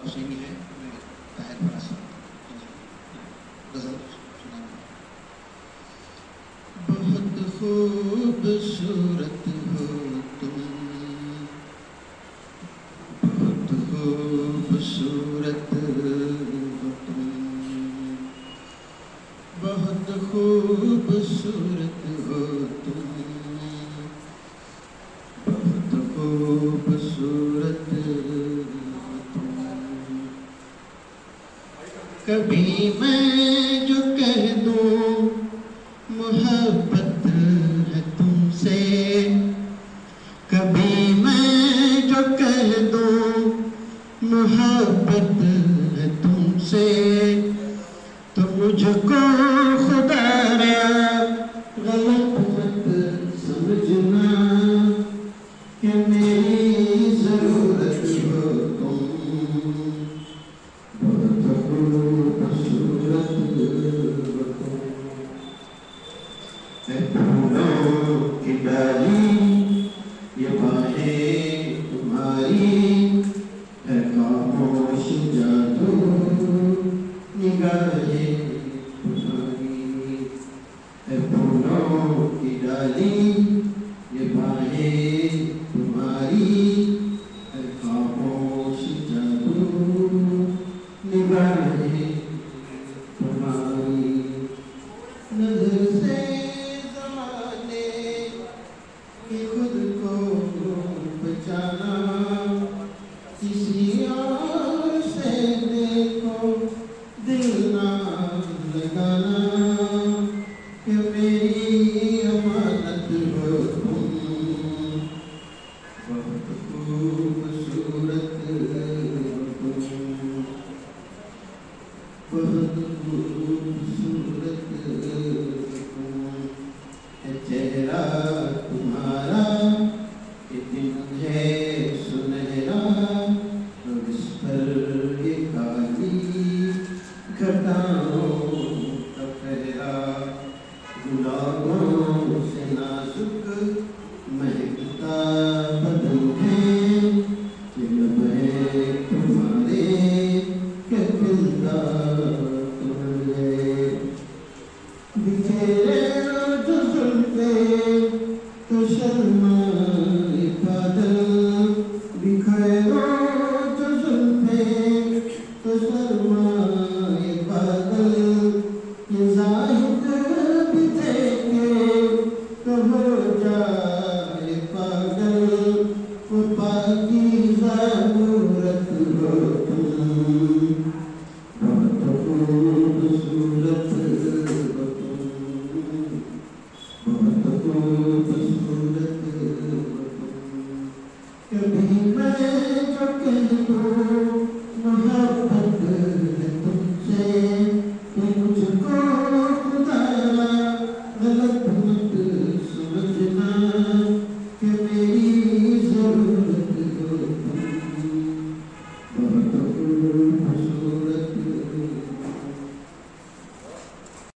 हुसैनी है, ताहिर फरासा गजल सुनाना। बहुत खूबसूरत हो तुम, बहुत खूबसूरत हो तुम, बहुत खूबसूरत हो तुम, बहुत खूबसूरत हो तुम। कभी मैं जो कह दूं मोहब्बत है तुमसे, कभी मैं जो कह दूं मोहब्बत है तुमसे, तो मुझको खुदारा गलत मत समझना कि मेरी जरूरत हो तुम, बहुत खूबसूरत हो तुम। मैं फूलों की डाली ये बाहें तुम्हारी, है खामोश जादू निगाहें तुम्हारी, है फूलों की डाली ये बाहें तुम्हारी, है खामोश जादू निगाहें तुम्हारी। नजर से ज़माने की खुद को बचाना, किसी और से देखो दिल ना लगाना, कि मेरी अमानत हो तुम, बहुत खूबसूरत हो तुम, बहुत खूबसूरत हो तुम। है चेहरा तुम्हारा कि दिन है सुनहरा, और इस पर ये काली घटाओं का पहरा, गुलाबों से नाजुक महकता बदन है, कि लब है तुम्हारे के खिलता तुम्हारे। बिखेरे जो जुल्फे तो शर्माए बादल, बिखेरो जो जुल्फे तो शर्माए